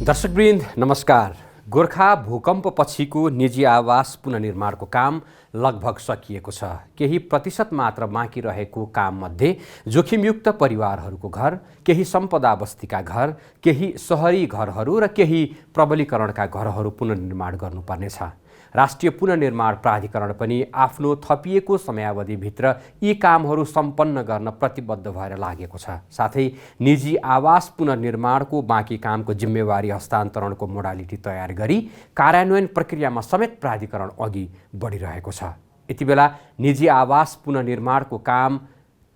दर्शकवृन्द नमस्कार। गोर्खा भूकम्प पछिको निजी आवास पुनर्निर्माणको काम लगभग सकिएको छ। केही प्रतिशत मात्र बाँकी रहेको काममध्ये जोखिमयुक्त परिवारहरूको घर, केही सम्पदा बस्तीका घर, केही सहरी घरहरू र केही प्रबलीकरणका घरहरू पुनर्निर्माण गर्नुपर्नेछ। राष्ट्रिय पुनर्निर्माण प्राधिकरण पनि आफ्नो थपिएको समयावधिभित्र यी कामहरू सम्पन्न गर्न प्रतिबद्ध भएर लागेको छ। साथै निजी आवास पुनर्निर्माणको बाँकी कामको जिम्मेवारी हस्तान्तरणको मोडालिटी तयार गरी कार्यान्वयन प्रक्रियामा समेत प्राधिकरण अघि बढिरहेको छ। यतिबेला निजी आवास पुनर्निर्माणको काम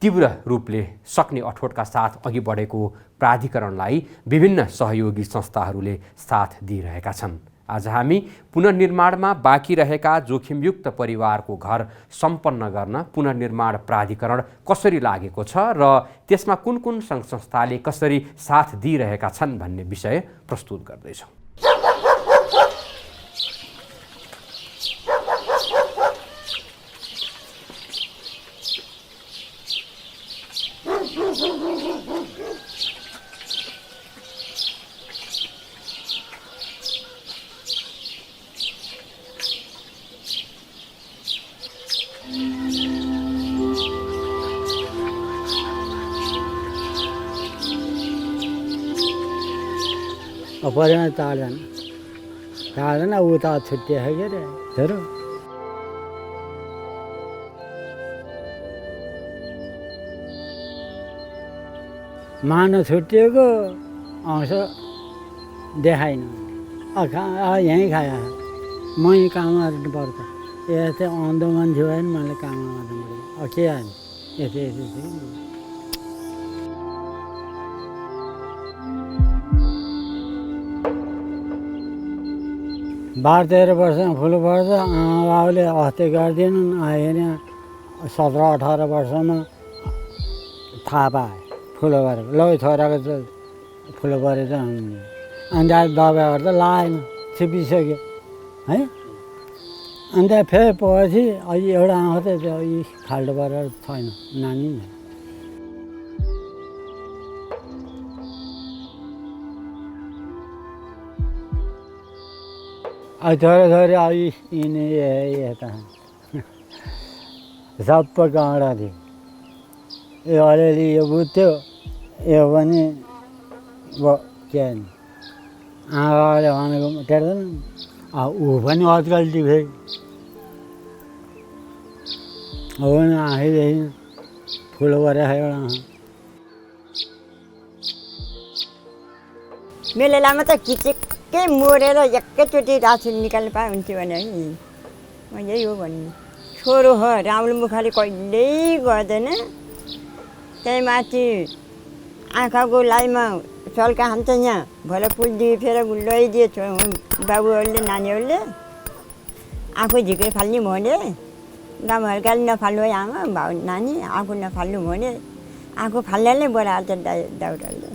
तीव्र रूपले सक्ने अठोटका साथ अघि बढेको प्राधिकरणलाई विभिन्न सहयोगी संस्थाहरूले साथ दिइरहेका छन्। आज हामी पुनर्निर्माणमा बाँकी रहेका जोखिमयुक्त परिवारको घर सम्पन्न गर्न पुनर्निर्माण प्राधिकरण कसरी लागेको छ र त्यसमा कुन कुन सङ्घ संस्थाले कसरी साथ दिइरहेका छन् भन्ने विषय प्रस्तुत गर्दैछौँ। परिमा ताड्दैन उता छुट्टिया है के अरे मानो छुट्टिएको आउँछ देखाइन यहीँ खायो मै काम गर्नु पर्छ। यस्तै आउँदो मान्छे भयो नि मैले काम गर्नु पऱ्यो के आयो यस्तै 12-13 वर्षमा फुल पर्छ। आमाबाबुले अस्ति गरिदिनु आएन 17-18 वर्षमा थाहा पाए फुल परेको ल छोराको चाहिँ फुल परेछ अन्त दबाईहरू त लाएन छिपिसक्यो है। अन्त फेरि पछि अहिले एउटा आउँछ त्यो खाल्डो परेर छैन नानी छोरी यिनी यता सबै काँडा थियो। यो अलिअलि यो बुझ्थ्यो यो पनि के आमाबाले भनेको टेर्दैन ऊ पनि अचगल्टी फेरि हो नि आफैदेखि फुल गरेर एउटा मेलेलामा त किचेकै मोरेर एकैचोटि रासन निकाल्नु पाए हुन्थ्यो भने है म यही हो भन्ने। छोरो हो राम्रो मुखले कहिल्यै गर्दैन। त्यही माथि आँखाको लाइमा चल्का खान्छ यहाँ भोलि फुल दिए फेरि लैदिए बाबुहरूले नानीहरूले आफू झिकै फाल्ने भने गाउँहरूकाले नफाल्नु है आमा भाउ नानी आफू नफाल्नु भने आफू फाल्नेले बोलाएर दाउराले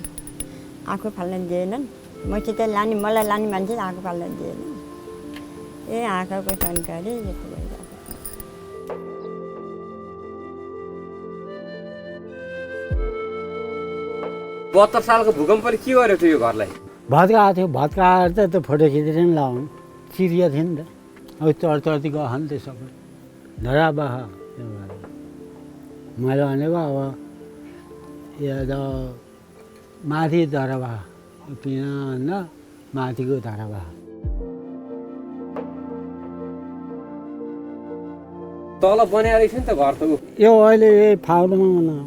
आफू फाल्न दिएनन्। मसित लाने मलाई लाने मान्छे आँखा फाल्न दिएन। ए आँखाको जानकारी यति भइरहेको छ। 72 सालको भूकम्पले के गर्यो त्यो घरलाई? भत्काएको थियो। भत्काएर त त्यो फोटो खिचेर नि लाउनु चिरिया थियो नि त। अब चढ्ती गयो नि त्यो सबै धराबाह मैले भनेको अब यो त माथि धराबाह पिना माथिको धराबाह तल बनाएर रहेछ नि त घर त। यो अहिले फाउनमा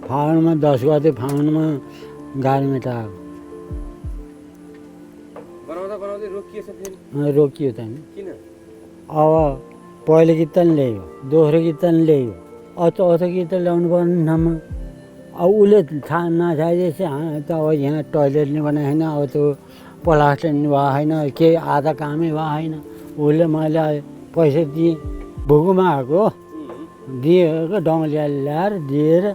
फाउनमा 10 गते फाउनमा गाडी मेटाएको बनाउँदै रोकिएछ फेरि रोकियो त नि किन? अब पहिलो गीत नि ल्यायो दोस्रो गीत नि ल्यायो चौथो गीत ल्याउनु पर्ने ठाउँमा अब उसले नछाइदिएपछि त अब यहाँ टोइलेट नि बनाएको छैन। अब त्यो प्लास्टर नि भएको छैन केही आधा कामै भएको छैन। उसले मैले पैसा दिएँ भुकुमा आएको दिएको डङ्गलिया ल्याएर दिएर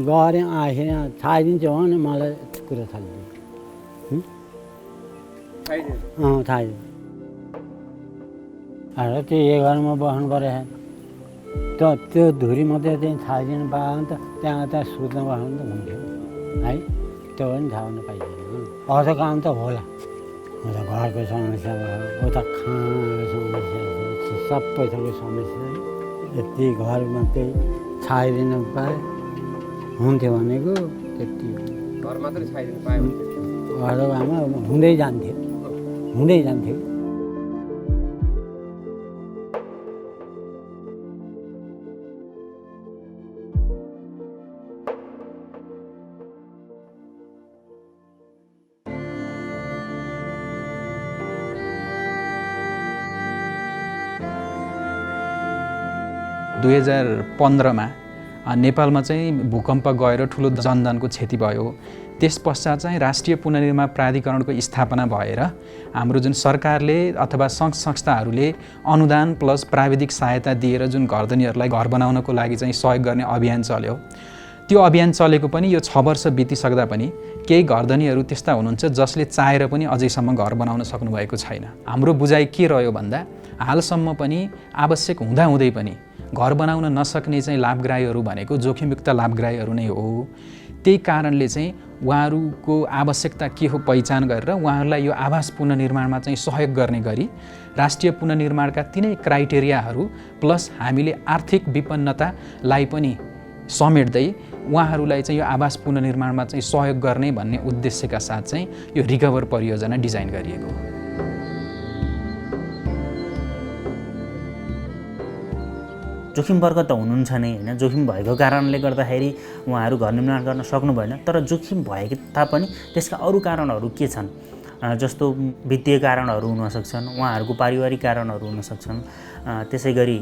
गरेँ आएन छाइदिन्छु भने मलाई कुरो थालिदियो थाहा र त्यो घरमा बस्नु पऱ्यो त्यो धुरी मात्रै चाहिँ छाइदिनु पायो भने त त्यहाँ सुत्न बस्नु त हुन्थ्यो। है त्यो पनि थाहा हुनु पाइँदैन। अरू काम त होला, उता घरको समस्या भयो, उता खानाको समस्या छ, सबै थोकै समस्या। यति घर मात्रै छाइदिनु पाए हुन्थ्यो भनेको त्यति घर मात्रै छाइदिनु पायो घरमा हुँदै जान्थ्यो। मा नेपालमा चाहिँ भूकम्प गएर ठुलो जनधनको क्षति भयो। त्यस पश्चात चाहिँ राष्ट्रिय पुनर्निर्माण प्राधिकरणको स्थापना भएर हाम्रो जुन सरकारले अथवा सङ्घ संस्थाहरूले अनुदान प्लस प्राविधिक सहायता दिएर जुन घरधनीहरूलाई घर बनाउनको लागि चाहिँ सहयोग गर्ने अभियान चल्यो। त्यो अभियान चलेको पनि यो 6 वर्ष बितिसक्दा पनि केही घरधनीहरू त्यस्ता हुनुहुन्छ जसले चाहेर पनि अझैसम्म घर बनाउन सक्नुभएको छैन। हाम्रो बुझाइ के रह्यो भन्दा हालसम्म पनि आवश्यक हुँदाहुँदै पनि घर बनाउन नसक्ने चाहिँ लाभग्राहीहरू भनेको जोखिमयुक्त लाभग्राहीहरू नै हो। त्यही कारणले चाहिँ उहाँहरूको आवश्यकता के हो पहिचान गरेर उहाँहरूलाई यो आवास पुनर्निर्माणमा चाहिँ सहयोग गर्ने गरी राष्ट्रिय पुनर्निर्माणका तिनै क्राइटेरियाहरू प्लस हामीले आर्थिक विपन्नतालाई पनि समेट्दै उहाँहरूलाई चाहिँ यो आवास पुनर्निर्माणमा चाहिँ सहयोग गर्ने भन्ने उद्देश्यका साथ चाहिँ यो रिकभर परियोजना डिजाइन गरिएको हो। जोखिम वर्ग त हुनुहुन्छ नै हैन, जोखिम भएको कारणले गर्दाखेरि उहाँहरू घर निर्माण गर्न सक्नु भएन। तर जोखिम भए तापनि त्यसका अरू कारणहरू के छन्, जस्तो वित्तीय कारणहरू हुन सक्छन्, उहाँहरूको पारिवारिक कारणहरू हुन सक्छन्, त्यसै गरी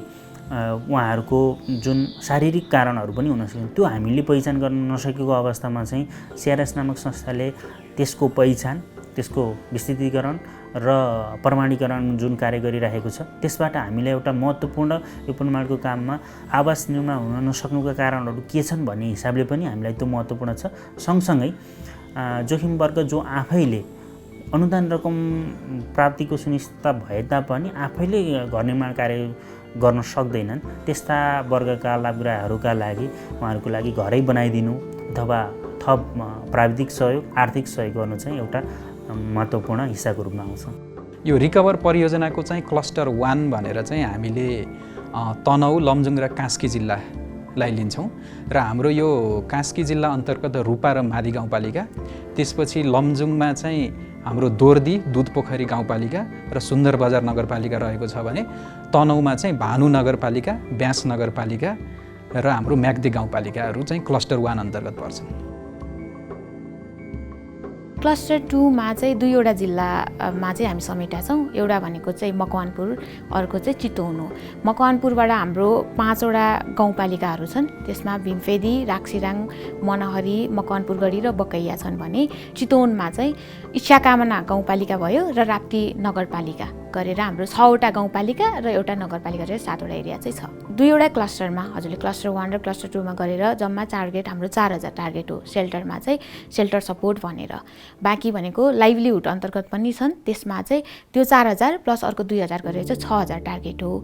उहाँहरूको जुन शारीरिक कारणहरू पनि हुन सक्छन्। त्यो हामीले पहिचान गर्न नसकेको अवस्थामा चाहिँ CRS नामक संस्थाले त्यसको पहिचान, त्यसको विस्तृतीकरण र प्रमाणीकरण जुन कार्य गरिरहेको छ त्यसबाट हामीलाई एउटा महत्त्वपूर्ण यो पुनर्निर्माणको काममा आवास निर्माण हुन नसक्नुका कारणहरू के छन् भन्ने हिसाबले पनि हामीलाई त्यो महत्त्वपूर्ण छ। सँगसँगै जोखिम वर्ग जो आफैले अनुदान रकम प्राप्तिको सुनिश्चितता भए तापनि आफैले घर निर्माण कार्य गर्न सक्दैनन्, त्यस्ता वर्गका लाभग्राहीहरूका लागि उहाँहरूको लागि घरै बनाइदिनु अथवा थप प्राविधिक सहयोग, आर्थिक सहयोग गर्नु चाहिँ एउटा महत्त्वपूर्ण हिस्साको रूपमा आउँछ। यो रिकभर परियोजनाको चाहिँ क्लस्टर 1 भनेर चाहिँ हामीले तनहु, लमजुङ र कास्की जिल्लालाई लिन्छौँ र हाम्रो यो कास्की जिल्ला अन्तर्गत रूपा र मादी गाउँपालिका, त्यसपछि लमजुङमा चाहिँ हाम्रो दोर्दी, दुधपोखरी गाउँपालिका र सुन्दरबजार नगरपालिका रहेको छ भने तनहुमा चाहिँ भानु नगरपालिका, ब्यास नगरपालिका र हाम्रो म्याग्दी गाउँपालिकाहरू चाहिँ क्लस्टर 1 अन्तर्गत पर्छन्। क्लस्टर 2 मा चाहिँ 2वटा जिल्लामा चाहिँ हामी समेटेका छौँ। एउटा भनेको चाहिँ मकवानपुर, अर्को चाहिँ चितवन हो। मकवानपुरबाट हाम्रो 5वटा गाउँपालिकाहरू छन्, त्यसमा भीमफेदी, राक्सिराङ, मनहरी, मकवानपुरगढी र बकैया छन् भने चितवनमा चाहिँ इच्छाकामना गाउँपालिका भयो र राप्ती नगरपालिका गरेर हाम्रो 6वटा गाउँपालिका र एउटा नगरपालिका गरेर 7वटा एरिया चाहिँ छ। 2वटा क्लस्टरमा हजुरले क्लस्टर 1 र क्लस्टर 2 मा गरेर जम्मा टार्गेट हाम्रो 4000 टार्गेट हो। सेल्टरमा चाहिँ सेल्टर सपोर्ट भनेर, बाँकी भनेको लाइभलीहुड अन्तर्गत पनि छन्, त्यसमा चाहिँ त्यो 4000 प्लस अर्को 2000 गरेर चाहिँ 6000 टार्गेट हो।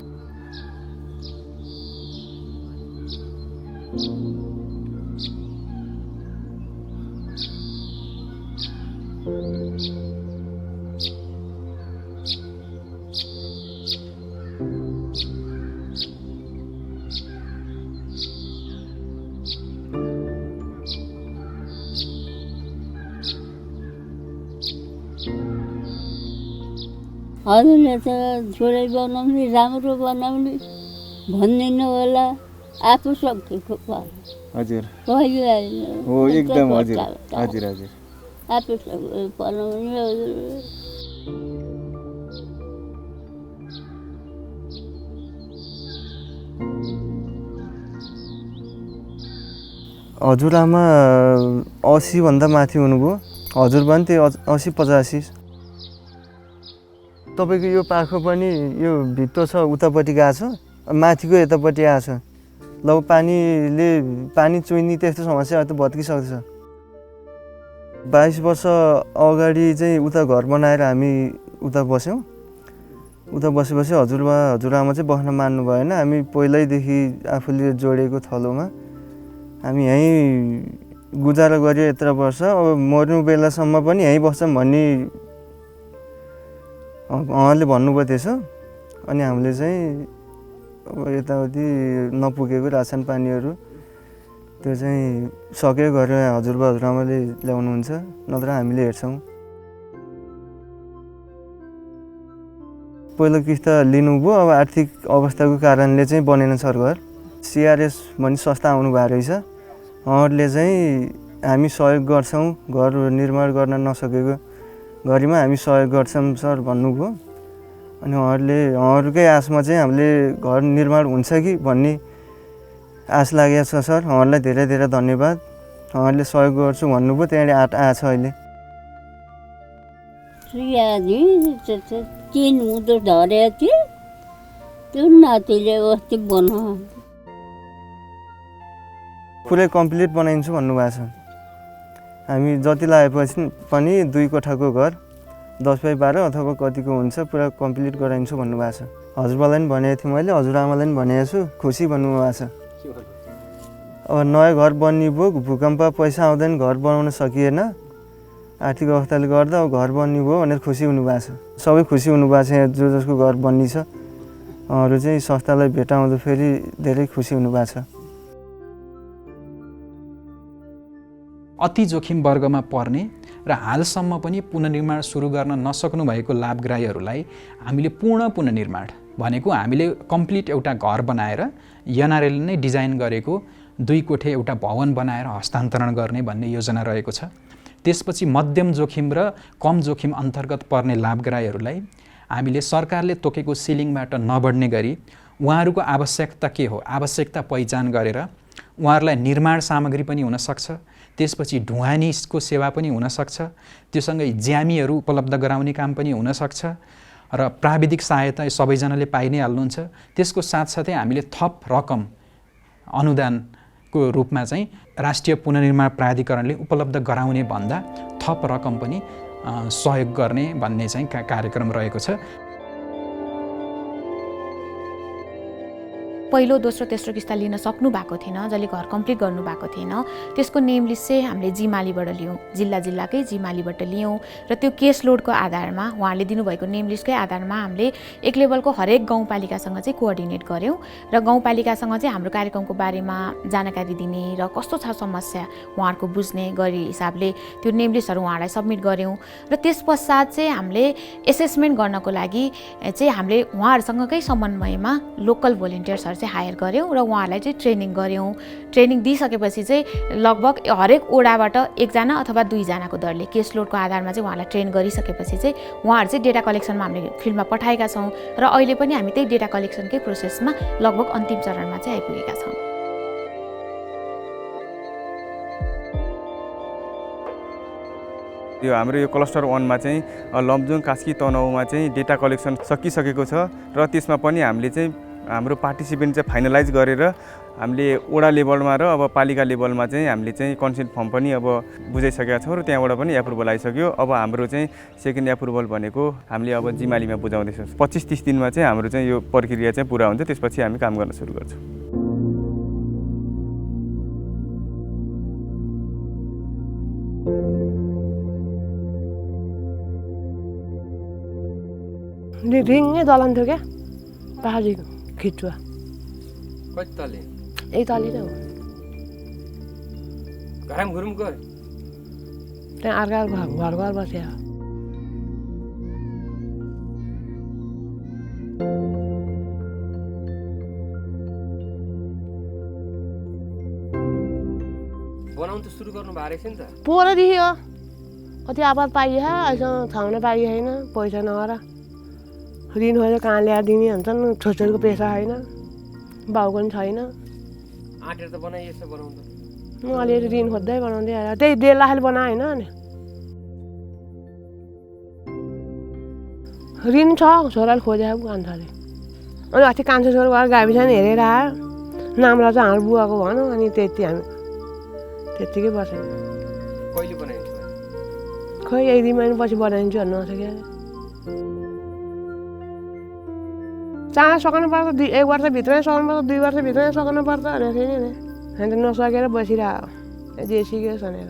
हजुरले त छोरै बनाउने, राम्रो बनाउने भन्दिनु होला, आफू सकेको हजुर कहिले हो एकदम हजुर हजुर हजुर आफू सकेको बनाउने हजुर। हजुरआमा 80 भन्दा माथि हुनुभयो, हजुर पनि त्यही 80-85। तपाईँको यो पाखो पनि यो भित्तो छ उतापट्टि गएको छ, माथिको यतापट्टि आएको छ। ल पानी चुइने त्यस्तो समस्या त भत्किसक्छ। 22 वर्ष अगाडि चाहिँ उता घर बनाएर हामी उता बस्यौँ। उता बसेपछि हजुरआमा चाहिँ बस्न मान्नु भएन। हामी पहिल्यैदेखि आफूले जोडेको थलोमा हामी यहीँ गुजारा गऱ्यो यत्र वर्ष, अब मर्नु बेलासम्म पनि यहीँ बस्छौँ भन्ने उहाँले भन्नुभयो त्यसो। अनि हामीले चाहिँ अब यताउति नपुगेको रासन पानीहरू त्यो चाहिँ सके गरेर हजुरबा हजुरआमाले ल्याउनुहुन्छ, नत्र हामीले हेर्छौँ। पहिलो किस्ता लिनुभयो, अब आर्थिक अवस्थाको कारणले चाहिँ बनेन सर घर। सिआरएस भन्ने संस्था आउनुभएको रहेछ, उहाँहरूले चाहिँ हामी सहयोग गर्छौँ, घर निर्माण गर्न नसकेको घरीमा हामी सहयोग गर्छौँ सर भन्नुभयो। अनि उहाँहरूकै आशमा चाहिँ हामीले घर निर्माण हुन्छ कि भन्ने आश लागेको छ सर। उहाँहरूलाई धेरै धेरै धन्यवाद, उहाँहरूले सहयोग गर्छु भन्नुभयो, त्यहाँनिर आएछ अहिले। तीन मुटो धरेको थियो, त्यो नातिले अस्ति बनाऊ पुरै कम्प्लिट बनाइदिन्छु भन्नुभएको छ। हामी जति लागेपछि पनि 2 कोठाको घर 10x12 अथवा कतिको हुन्छ पुरा कम्प्लिट गराइदिन्छु भन्नुभएको छ। हजुरबालाई पनि भनेको थिएँ मैले, हजुरआमालाई पनि भनेको छु, खुसी भन्नुभएको छ। अब नयाँ घर बनियो, भूकम्प पैसा आउँदैन, घर बनाउन सकिएन, आर्थिक अवस्थाले गर्दा अब घर बनियो भनेर खुसी हुनुभएको छ। सबै खुसी हुनुभएको छ, यहाँ जो जसको घर बन्नी छ उहाँहरू चाहिँ संस्थालाई भेटाउँदा फेरि धेरै खुसी हुनुभएको छ। अति जोखिम वर्गमा पर्ने र हालसम्म पनि पुनर्निर्माण सुरु गर्न नसक्नु भएको लाभग्राहीहरूलाई हामीले पूर्ण पुनर्निर्माण भनेको हामीले कम्प्लिट एउटा घर बनाएर एनआरएल नै डिजाइन गरेको 2 कोठे एउटा भवन बनाएर हस्तान्तरण गर्ने भन्ने योजना रहेको छ। त्यसपछि मध्यम जोखिम र कम जोखिम अन्तर्गत पर्ने लाभग्राहीहरूलाई हामीले सरकारले तोकेको सिलिङबाट नबढ्ने गरी उहाँहरूको आवश्यकता के हो, आवश्यकता पहिचान गरेर उहाँहरूलाई निर्माण सामग्री पनि हुनसक्छ, त्यसपछि ढुवानीको सेवा पनि हुनसक्छ, त्योसँगै ज्यामीहरू उपलब्ध गराउने काम पनि हुनसक्छ र प्राविधिक सहायता सबैजनाले पाइ नै हाल्नुहुन्छ। त्यसको साथसाथै हामीले थप रकम अनुदानको रूपमा चाहिँ राष्ट्रिय पुनर्निर्माण प्राधिकरणले उपलब्ध गराउने भन्दा थप रकम पनि सहयोग गर्ने भन्ने चाहिँ कार्यक्रम रहेको छ। पहिलो दोस्रो तेस्रो किस्ता लिन सक्नु भएको थिएन, जसले घर कम्प्लिट गर्नु भएको थिएन, त्यसको नेम लिस्ट चाहिँ हामीले जिमालीबाट लियौँ, जिल्लाकै जिमालीबाट लियौँ र त्यो केस लोडको आधारमा उहाँले दिनुभएको नेम लिस्टकै आधारमा हामीले एक लेभलको हरेक गाउँपालिकासँग चाहिँ कोअर्डिनेट गऱ्यौँ र गाउँपालिकासँग चाहिँ हाम्रो कार्यक्रमको बारेमा जानकारी दिने र कस्तो छ समस्या उहाँहरूको बुझ्ने गरी हिसाबले त्यो नेम लिस्टहरू उहाँलाई सब्मिट गऱ्यौँ र त्यस पश्चात चाहिँ हामीले एसेसमेन्ट गर्नको लागि चाहिँ हामीले उहाँहरूसँगकै समन्वयमा लोकल भोलिन्टियर्सहरू हायर गऱ्यौँ र उहाँहरूलाई चाहिँ ट्रेनिङ गऱ्यौँ। ट्रेनिङ दिइसकेपछि चाहिँ लगभग हरेक ओडाबाट 1 जना अथवा 2 जनाको दरले केस लोडको आधारमा चाहिँ उहाँलाई ट्रेन गरिसकेपछि चाहिँ उहाँहरू चाहिँ डेटा कलेक्सनमा हामीले फिल्डमा पठाएका छौँ र अहिले पनि हामी त्यही डेटा कलेक्सनकै प्रोसेसमा लगभग अन्तिम चरणमा चाहिँ आइपुगेका छौँ। यो हाम्रो यो क्लस्टर 1 मा चाहिँ लमजुङ, कास्की, तनहुँमा चाहिँ डेटा कलेक्सन सकिसकेको छ र त्यसमा पनि हामीले चाहिँ हाम्रो पार्टिसिपेन्ट चाहिँ फाइनलाइज गरेर हामीले वडा लेभलमा र अब पालिका लेभलमा चाहिँ हामीले चाहिँ कन्सेन्ट फर्म पनि अब बुझाइसकेका छौँ र त्यहाँबाट पनि एप्रुभल आइसक्यो। अब हाम्रो चाहिँ सेकेन्ड एप्रुभल भनेको हामीले अब जिमालीमा बुझाउँदैछौँ। 25-30 दिनमा चाहिँ हाम्रो चाहिँ यो प्रक्रिया चाहिँ पुरा हुन्छ, त्यसपछि हामी काम गर्न सुरु गर्छौँ। रिङै दलन थियो क्या पहाडी खिचुवा कति तले यही तले नै हो। घरम घुरुम गयो त्यहाँ अर्का घर बस्यो। बनाउन त सुरु गर्नु भएको रहेछ नि त। पोहोरदेखि हो, कति आपत पाइयो अहिलेसम्म ठाउँ पाइयो छैन, पैसा नगर ऋण होइन कहाँ ल्याएर दिने भन्छन्, छोरीको पेसा छैन, बाउको पनि छैन। आँटेर त बनाइएछ बनाउँदा म अलिअलि ऋण खोज्दै बनाउँदै आएर त्यही 1.5 लाखले बनाएँ होइन। अनि ऋण छ, छोराले खोजेको कान्छाले। अनि अस्ति कान्छो छोरो गएर गाविस हेरेर आयो, नामलाई चाहिँ हाम्रो बुवाको भनौँ, अनि हामी त्यत्तिकै बस्यौँ। कहिले बनाइन्छ? खै 1-2 महिनापछि बनाइन्छु भन्नु नसक्यो। चाँडो सकाउनु पर्छ, 1 वर्षभित्रै सकाउनु पर्छ, 2 वर्षभित्रै सकाउनु पर्छ भनेको थिएन नि। हामी त नसकेर बसिरहेको। जे सिक्योस् भनेर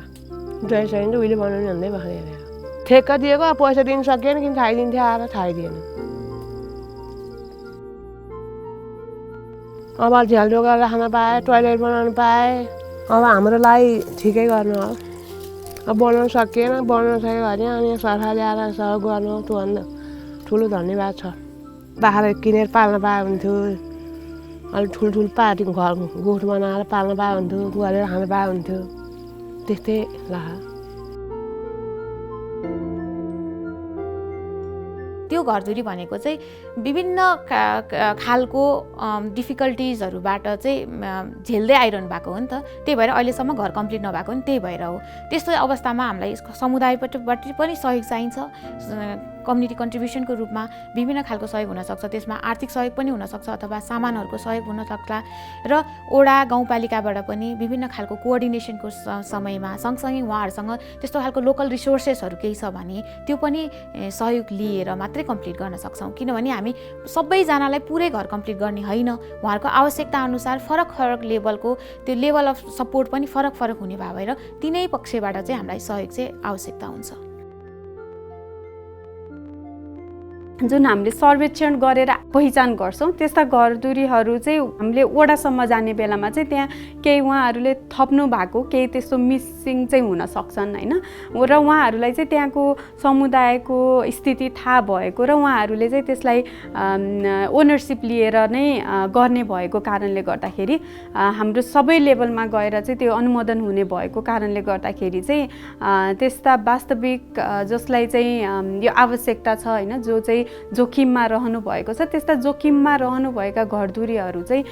जय चाहिन्छ उहिले बनाउने भन्दै भनेर ठेक्का दिएको पैसा दिन सकिएन किन खाइदिन्थ्यो आएर खाइदिएन अब झ्यालडो गरेर राख्न पाएँ टोइलेट बनाउनु पाएँ अब हाम्रो लागि ठिकै गर्नु हो अब बनाउनु सकिएन बनाउनु सक्यो भने अनि सरकारले आएर सहयोग गर्नु त्योभन्दा ठुलो धन्यवाद छ बाख्रा किनेर पाल्न पाए हुन्थ्यो अलिक ठुल्ठुलो पार्टी घर गोठ बनाएर पाल्न पाए हुन्थ्यो गरेर खान पाए हुन्थ्यो त्यस्तै लाग्छ त्यो घरधुरी भनेको चाहिँ विभिन्न खालको डिफिकल्टिजहरूबाट चाहिँ झेल्दै आइरहनु भएको हो नि त त्यही भएर अहिलेसम्म घर कम्प्लिट नभएको नि त्यही भएर हो त्यस्तो अवस्थामा हामीलाई समुदायबाट पनि सहयोग चाहिन्छ कम्युनिटी कन्ट्रिब्युसनको रूपमा विभिन्न खालको सहयोग हुनसक्छ त्यसमा आर्थिक सहयोग पनि हुनसक्छ अथवा सामानहरूको सहयोग हुनसक्ला र वडा गाउँपालिकाबाट पनि विभिन्न खालको कोअर्डिनेसनको समयमा सँगसँगै उहाँहरूसँग त्यस्तो खालको लोकल रिसोर्सेसहरू केही छ भने त्यो पनि सहयोग लिएर मात्रै कम्प्लिट गर्न सक्छौँ किनभने हामी सबैजनालाई पुरै घर कम्प्लिट गर्ने होइन उहाँहरूको आवश्यकता अनुसार फरक फरक लेभलको त्यो लेभल अफ सपोर्ट पनि फरक फरक हुने भएर तिनै पक्षबाट चाहिँ हामीलाई सहयोग चाहिँ आवश्यकता हुन्छ जुन हामीले सर्वेक्षण गरेर पहिचान गर्छौँ त्यस्ता घरधुरीहरू चाहिँ हामीले वडासम्म जाने बेलामा चाहिँ त्यहाँ केही उहाँहरूले थप्नु भएको केही त्यस्तो मिसिङ चाहिँ हुन सक्छन् होइन र उहाँहरूलाई चाहिँ त्यहाँको समुदायको स्थिति थाहा भएको र उहाँहरूले चाहिँ त्यसलाई ओनरसिप लिएर नै गर्ने भएको कारणले गर्दाखेरि हाम्रो सबै लेभलमा गएर चाहिँ त्यो अनुमोदन हुने भएको कारणले गर्दाखेरि चाहिँ त्यस्ता वास्तविक जसलाई चाहिँ यो आवश्यकता छ होइन जो चाहिँ जोखिममा रहनु भएको छ त्यस्ता जोखिममा रहनुभएका घरधुरीहरू चाहिँ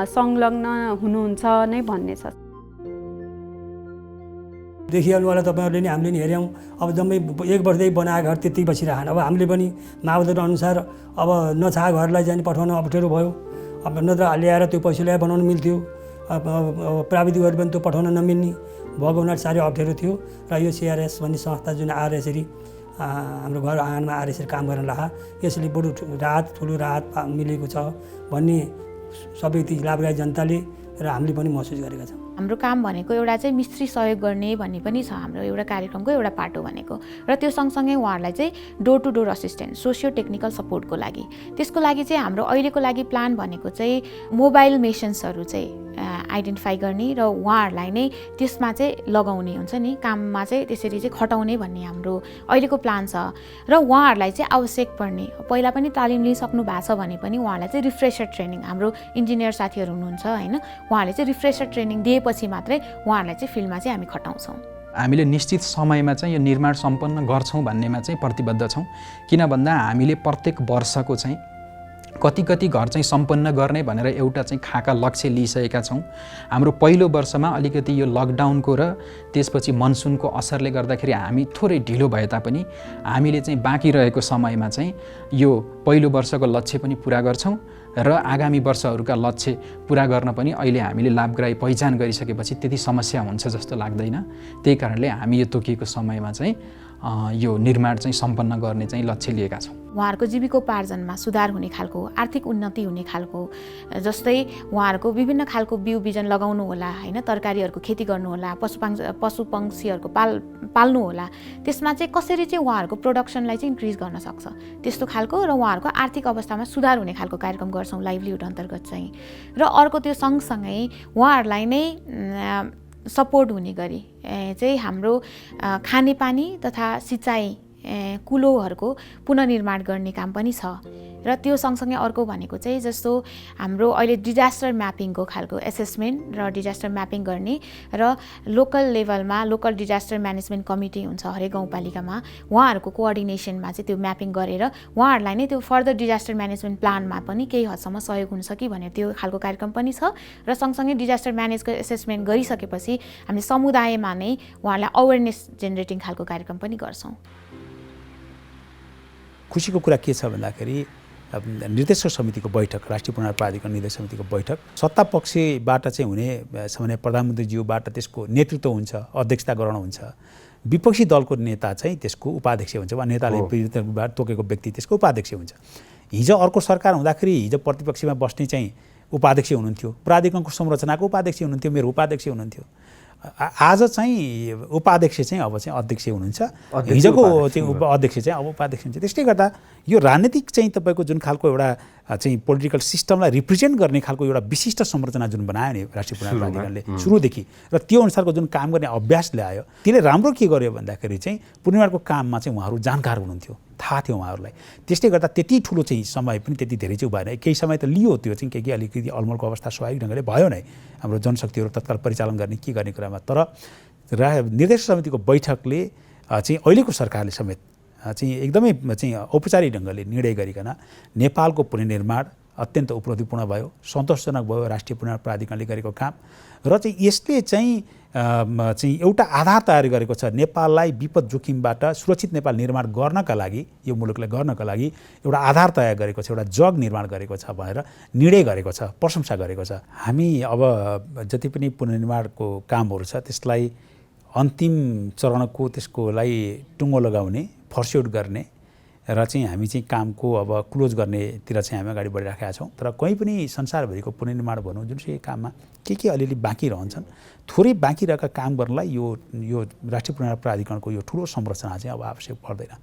संलग्न हुनुहुन्छ नै भन्ने छ देखिहाल्नु होला तपाईँहरूले नि हामीले नि हेऱ्यौँ अब जम्मै 1 वर्षदेखि बनाएको घर त्यति बसिरहन अब हामीले पनि मापदण्ड अनुसार अब नचाहा घरलाई चाहिँ पठाउन अप्ठ्यारो भयो अब नत्र ल्याएर त्यो पैसा ल्याएर बनाउनु मिल्थ्यो प्राविधिकहरू पनि त्यो पठाउन नमिल्ने भएको हुनाले साह्रै अप्ठ्यारो थियो र यो सिआरएस भन्ने संस्था जुन आएर यसरी हाम्रो घर आँगनमा आएर यसरी काम गर्न लाग्यो यसले बरु ठुलो राहत मिलेको छ भन्ने सबै ती लाभदायी जनताले र हामीले पनि महसुस गरेका छौँ हाम्रो काम भनेको एउटा चाहिँ मिस्त्री सहयोग गर्ने भन्ने पनि छ हाम्रो एउटा कार्यक्रमको एउटा पाटो भनेको र त्यो सँगसँगै उहाँहरूलाई चाहिँ door to door assistant socio technical सपोर्टको लागि त्यसको लागि चाहिँ हाम्रो अहिलेको लागि प्लान भनेको चाहिँ मोबाइल मेसन्सहरू चाहिँ आइडेन्टिफाई गर्ने र उहाँहरूलाई नै त्यसमा चाहिँ लगाउने हुन्छ नि काममा चाहिँ त्यसरी चाहिँ खटाउने भन्ने हाम्रो अहिलेको प्लान छ र उहाँहरूलाई चाहिँ आवश्यक पर्ने पहिला पनि तालिम लिइसक्नु भएको छ भने पनि उहाँहरूलाई चाहिँ रिफ्रेसर ट्रेनिङ हाम्रो इन्जिनियर साथीहरू हुनुहुन्छ होइन उहाँहरूले चाहिँ रिफ्रेसर ट्रेनिङ दिएपछि मात्रै उहाँहरूलाई चाहिँ फिल्डमा चाहिँ हामी खटाउँछौँ हामीले निश्चित समयमा चाहिँ यो निर्माण सम्पन्न गर्छौँ भन्नेमा चाहिँ प्रतिबद्ध छौँ किन भन्दा हामीले प्रत्येक वर्षको चाहिँ कति घर चाहिँ सम्पन्न गर्ने भनेर एउटा चाहिँ खाका लक्ष्य लिइसकेका छौँ हाम्रो पहिलो वर्षमा अलिकति यो लकडाउनको र त्यसपछि मनसुनको असरले गर्दाखेरि हामी थोरै ढिलो भए तापनि हामीले चाहिँ बाँकी रहेको समयमा चाहिँ यो पहिलो वर्षको लक्ष्य पनि पुरा गर्छौँ र आगामी वर्षहरूका लक्ष्य पुरा गर्न पनि अहिले हामीले लाभग्राही पहिचान गरिसकेपछि त्यति समस्या हुन्छ जस्तो लाग्दैन त्यही कारणले हामी यो तोकिएको समयमा चाहिँ यो निर्माण चाहिँ सम्पन्न गर्ने चाहिँ लक्ष्य लिएका छौँ उहाँहरूको जीविकोपार्जनमा सुधार हुने खालको आर्थिक उन्नति हुने खालको जस्तै उहाँहरूको विभिन्न खालको बिउ बिजन लगाउनु होला होइन तरकारीहरूको खेती गर्नु होला पशुपक्षीहरूको पाल्नु होला त्यसमा चाहिँ कसरी चाहिँ उहाँहरूको प्रोडक्सनलाई चाहिँ इन्क्रिज गर्न सक्छ त्यस्तो खालको र उहाँहरूको आर्थिक अवस्थामा सुधार हुने खालको कार्यक्रम गर्छौँ लाइभलीहुड अन्तर्गत चाहिँ र अर्को त्यो सँगसँगै उहाँहरूलाई नै सपोर्ट हुने गरी चाहिँ हाम्रो खानेपानी तथा सिँचाइ कुलोहरूको पुनर्निर्माण गर्ने काम पनि छ र त्यो सँगसँगै अर्को भनेको चाहिँ जस्तो हाम्रो अहिले डिजास्टर म्यापिङको खालको एसेसमेन्ट र डिजास्टर म्यापिङ गर्ने र लोकल लेभलमा लोकल डिजास्टर म्यानेजमेन्ट कमिटी हुन्छ हरेक गाउँपालिकामा उहाँहरूको कोअर्डिनेसनमा चाहिँ त्यो म्यापिङ गरेर उहाँहरूलाई नै त्यो फर्दर डिजास्टर म्यानेजमेन्ट प्लानमा पनि केही हदसम्म सहयोग हुन्छ कि भनेर त्यो खालको कार्यक्रम पनि छ र सँगसँगै डिजास्टर म्यानेजको एसेसमेन्ट गरिसकेपछि हामीले समुदायमा नै उहाँहरूलाई अवेरनेस जेनेरेटिङ खालको कार्यक्रम पनि गर्छौँ खुसीको कुरा के छ भन्दाखेरि निर्देशक समितिको बैठक राष्ट्रिय पुनर्निर्माण प्राधिकरण निर्देशक समितिको बैठक सत्ता पक्षबाट चाहिँ हुने छ भने प्रधानमन्त्रीज्यूबाट त्यसको नेतृत्व हुन्छ अध्यक्षता गराउनु हुन्छ विपक्षी दलको नेता चाहिँ त्यसको उपाध्यक्ष हुन्छ वा नेताले तोकेको व्यक्ति त्यसको उपाध्यक्ष हुन्छ हिजो अर्को सरकार हुँदाखेरि हिजो प्रतिपक्षमा बस्ने चाहिँ उपाध्यक्ष हुनुहुन्थ्यो प्राधिकरणको संरचनाको उपाध्यक्ष हुनुहुन्थ्यो मेरो उपाध्यक्ष हुनुहुन्थ्यो आज चाहिँ उपाध्यक्ष चाहिँ अब चाहिँ अध्यक्ष हुनुहुन्छ, हिजोको चाहिँ अध्यक्ष चाहिँ अब उपाध्यक्ष हुन्छ। त्यसले गर्दा यो राजनीतिक चाहिँ तपाईँको जुन खालको एउटा चाहिँ पोलिटिकल सिस्टमलाई रिप्रेजेन्ट गर्ने खालको एउटा विशिष्ट संरचना जुन बनायो नि राष्ट्रिय पुनर्निर्माण प्राधिकरणले सुरुदेखि, र त्यो अनुसारको जुन काम गर्ने अभ्यास ल्यायो, त्यसले राम्रो के गर्यो भन्दाखेरि चाहिँ पुनर्निर्माणको काममा चाहिँ उहाँहरू जानकार हुनुहुन्थ्यो, थाहा थियो उहाँहरूलाई। त्यसले गर्दा त्यति ठुलो चाहिँ समय पनि त्यति धेरै चाहिँ भएन, केही समय त लियो, त्यो चाहिँ के अलिकति अलमलको अवस्था स्वाभाविक ढङ्गले भयो नै हाम्रो जनशक्तिहरू तत्काल परिचालन गर्ने के गर्ने कुरामा। तर निर्देशक समितिको बैठकले चाहिँ अहिलेको सरकारले समेत चाहिँ एकदमै चाहिँ औपचारिक ढङ्गले निर्णय गरिकन नेपालको पुनर्निर्माण अत्यन्त उपलब्धिपूर्ण भयो, सन्तोषजनक भयो राष्ट्रिय पुनर्निर्माण प्राधिकरणले गरेको काम। र चाहिँ यसले चाहिँ एउटा आधार तयार गरेको छ नेपाललाई विपद जोखिमबाट सुरक्षित नेपाल निर्माण गर्नका लागि, यो मुलुकलाई गर्नका लागि एउटा आधार तयार गरेको छ, एउटा जग निर्माण गरेको छ भनेर निर्णय गरेको छ, प्रशंसा गरेको छ। हामी अब जति पनि पुनर्निर्माणको कामहरू छ त्यसलाई अन्तिम चरणको त्यसकोलाई टुङ्गो लगाउने, फर्स्यौट गर्ने र चाहिँ हामी चाहिँ कामको अब क्लोज गर्नेतिर चाहिँ हामी अगाडि बढिराखेका छौँ। तर कहीँ पनि संसारभरिको पुनर्निर्माण भनौँ जुनसुकै काममा के अलिअलि बाँकी रहन्छन्, थोरै बाँकी रहेका काम गर्नलाई यो राष्ट्रिय पुनर्निर्माण प्राधिकरणको यो ठुलो संरचना चाहिँ अब आवश्यक पर्दैन।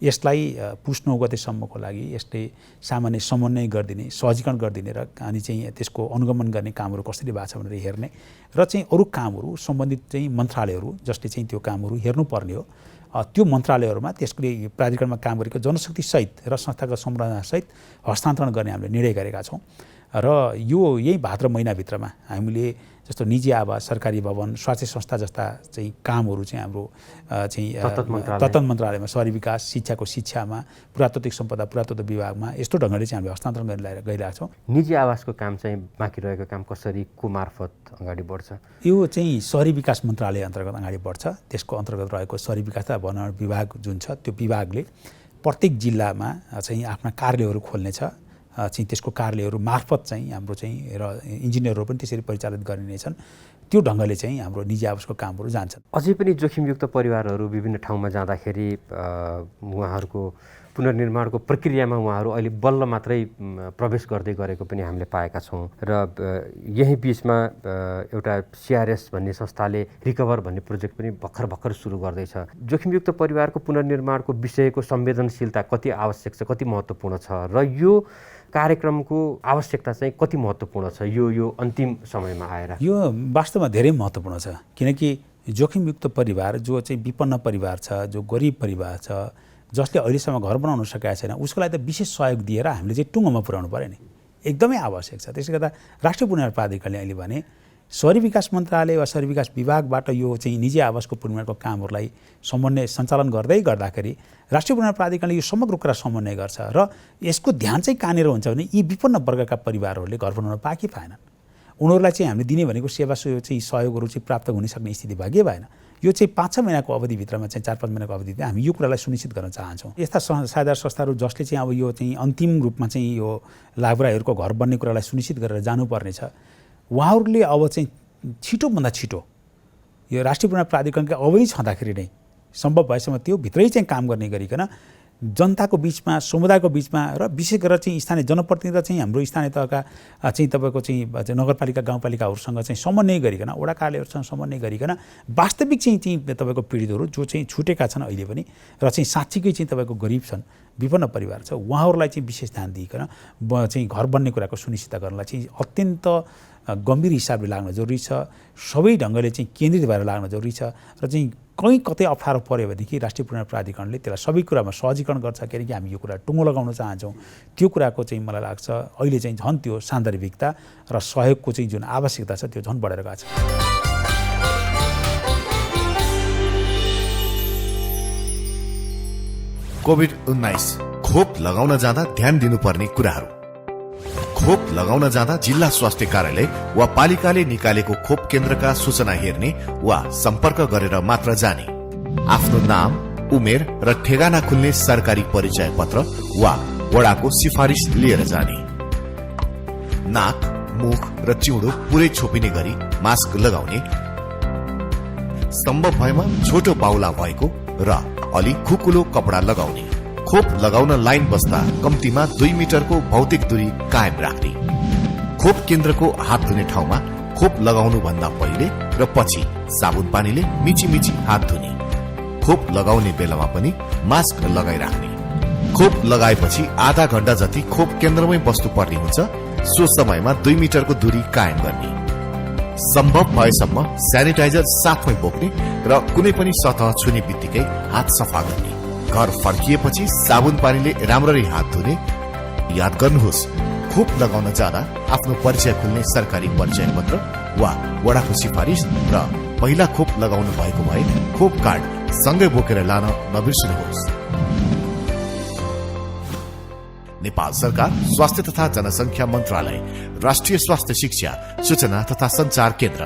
यसलाई पुस 9 गतेसम्मको लागि यसले सामान्य समन्वय गरिदिने, सहजीकरण गरिदिने र अनि चाहिँ त्यसको अनुगमन गर्ने कामहरू कसरी भएको छ भनेर हेर्ने र चाहिँ अरू कामहरू सम्बन्धित चाहिँ मन्त्रालयहरू जसले चाहिँ त्यो कामहरू हेर्नुपर्ने हो, त्यो मन्त्रालयहरूमा त्यसले प्राधिकरणमा काम गरेको जनशक्तिसहित र संस्थागत संरचनासहित हस्तान्तरण गर्ने हामीले निर्णय गरेका छौँ। र यही भाद्र महिनाभित्रमा हामीले जस्तो निजी आवास, सरकारी भवन, स्वास्थ्य संस्था जस्ता चाहिँ कामहरू चाहिँ हाम्रो चाहिँ तत्त मन्त्रालयमा, शहरी विकास, शिक्षाको शिक्षामा, पुरातात्विक सम्पदा पुरातत्व विभागमा यस्तो ढङ्गले चाहिँ हामीले हस्तान्तरण गरेर गइरहेका छौँ। निजी आवासको काम चाहिँ बाँकी रहेको काम कसरी को मार्फत अगाडि बढ्छ? यो चाहिँ शहरी विकास मन्त्रालय अन्तर्गत अगाडि बढ्छ। त्यसको अन्तर्गत रहेको शहरी विकास तथा वन विभाग जुन छ त्यो विभागले प्रत्येक जिल्लामा चाहिँ आफ्ना कार्यालयहरू खोल्नेछ। चाहिँ त्यसको कार्यालयहरू मार्फत चाहिँ हाम्रो चाहिँ र इन्जिनियरहरू पनि त्यसरी परिचालित गरिनेछन्। त्यो ढङ्गले चाहिँ हाम्रो निजी आवासको कामहरू जान्छन्। अझै पनि जोखिमयुक्त परिवारहरू विभिन्न ठाउँमा जाँदाखेरि उहाँहरूको पुनर्निर्माणको प्रक्रियामा उहाँहरू अहिले बल्ल मात्रै प्रवेश गर्दै गरेको पनि हामीले पाएका छौँ। र यही बिचमा एउटा CRS भन्ने संस्थाले रिकभर भन्ने प्रोजेक्ट पनि भर्खर सुरु गर्दैछ। जोखिमयुक्त परिवारको पुनर्निर्माणको विषयको संवेदनशीलता कति आवश्यक छ, कति महत्त्वपूर्ण छ र यो कार्यक्रमको आवश्यकता चाहिँ कति महत्त्वपूर्ण छ यो अन्तिम समयमा आएर? यो वास्तवमा धेरै महत्त्वपूर्ण छ, किनकि जोखिमयुक्त परिवार जो चाहिँ विपन्न परिवार छ, जो गरिब परिवार छ, जसले अहिलेसम्म घर बनाउन सकेका छैन, उसको लागि त विशेष सहयोग दिएर हामीले चाहिँ टुङ्गोमा पुर्याउनु पऱ्यो नि, एकदमै आवश्यक छ। त्यसले गर्दा राष्ट्रिय पुनर्निर्माण प्राधिकरणले अहिले भने शहरी विकास मन्त्रालय वा शहरी विकास विभागबाट यो चाहिँ निजी आवासको पुनर्निर्माणको कामहरूलाई समन्वय सञ्चालन गर्दाखेरि राष्ट्रिय पुनर्निर्माण प्राधिकरणले यो समग्र कुरा समन्वय गर्छ र यसको ध्यान चाहिँ कहाँनिर हुन्छ भने यी विपन्न वर्गका परिवारहरूले घर बनाउन पाएकै पाएनन्, उनीहरूलाई चाहिँ हामीले दिने भनेको सेवा चाहिँ सहयोगहरू चाहिँ प्राप्त हुन सक्ने स्थिति भएकै भएन। यो चाहिँ 5-6 महिनाको अवधिभित्रमा चाहिँ 4-5 महिनाको अवधिभित्र हामी यो कुरालाई सुनिश्चित गर्न चाहन्छौँ। यस्ता साझा संस्थाहरू जसले चाहिँ अब यो चाहिँ अन्तिम रूपमा चाहिँ यो लाभ्राहरूको घर बन्ने कुरालाई सुनिश्चित गरेर जानुपर्नेछ, उहाँहरूले अब चाहिँ छिटोभन्दा छिटो यो राष्ट्रिय पुनर्निर्माण प्राधिकरणका अवधि छँदाखेरि नै सम्भव भएसम्म त्यो भित्रै चाहिँ काम गर्ने गरिकन जनताको बिचमा, समुदायको बिचमा र विशेष गरेर चाहिँ स्थानीय जनप्रतिनिधि र चाहिँ हाम्रो स्थानीय तहका चाहिँ तपाईँको चाहिँ नगरपालिका गाउँपालिकाहरूसँग चाहिँ समन्वय गरिकन, वडा कार्यालयहरूसँग समन्वय गरिकन वास्तविक चाहिँ तपाईँको पीडितहरू जो चाहिँ छुटेका छन् अहिले पनि र चाहिँ साँच्चीकै चाहिँ तपाईँको गरिब छन्, विपन्न परिवार छ, उहाँहरूलाई चाहिँ विशेष ध्यान दिइकन चाहिँ घर बन्ने कुराको सुनिश्चित गर्नलाई चाहिँ अत्यन्त गम्भीर हिसाबले लाग्न जरुरी छ। सबै ढङ्गले चाहिँ केन्द्रित भएर लाग्न जरुरी छ र चाहिँ कहीँ कतै अप्ठ्यारो पऱ्यो भनेदेखि राष्ट्रिय पुनर्निर्माण प्राधिकरणले त्यसलाई सबै कुरामा सहजीकरण गर्छ। किनकि हामी यो कुरा टुङ्गो लगाउन चाहन्छौँ, त्यो कुराको चाहिँ मलाई लाग्छ अहिले चाहिँ झन् त्यो सान्दर्भिकता र सहयोगको चाहिँ जुन आवश्यकता छ त्यो झन् बढेर गएको छ। कोभिड-19 खोप लगाउन जाँदा ध्यान दिनुपर्ने कुराहरू। खोप लगाउन जाँदा जिल्ला स्वास्थ्य कार्यालय वा पालिकाले निकालेको खोप केन्द्रका सूचना हेर्ने वा सम्पर्क गरेर मात्र जाने। आफ्नो नाम, उमेर र ठेगाना खुल्ने सरकारी परिचय पत्र वा वडाको सिफारिस लिएर जाने। नाक, मुख र चिउँडो पुरै छोपिने गरी मास्क लगाउने। सम्भव भएमा छोटो बाहुला भएको र अलि खुकुलो कपडा लगाउने। खोप लगाउन लाइन बस्दा कम्तीमा 2 मिटरको भौतिक दूरी कायम राख्ने। खोप केन्द्रको हात धुने ठाउँमा खोप लगाउनुभन्दा पहिले र पछि साबुन पानीले मिची मिची हात धुने, खोप लगाउने बेलामा पनि मास्क लगाइराख्ने, खोप लगाएपछि आधा घण्टा जति खोप केन्द्रमै बस्नुपर्ने हुन्छ, सो समयमा 2 मिटरको दूरी कायम गर्ने, सम्भव भएसम्म सेनिटाइजर साथमै बोक्ने र कुनै पनि सतह छुने बित्तिकै हात सफा गर्ने, घर फर्किएपछि साबुन पानीले राम्ररी हात धुने। याद गर्नुहोस्, खोप लगाउन जाँदा आफ्नो परिचय खुल्ने सरकारी परिचय पत्र वा वडाको सिफारिस र पहिला खोप लगाउनु भएको भए खोप कार्ड सँगै बोकेर लान नबिर्सनुहोस्। नेपाल सरकार स्वास्थ्य तथा जनसंख्या मन्त्रालय, राष्ट्रिय स्वास्थ्य शिक्षा, सूचना तथा संचार केन्द्र।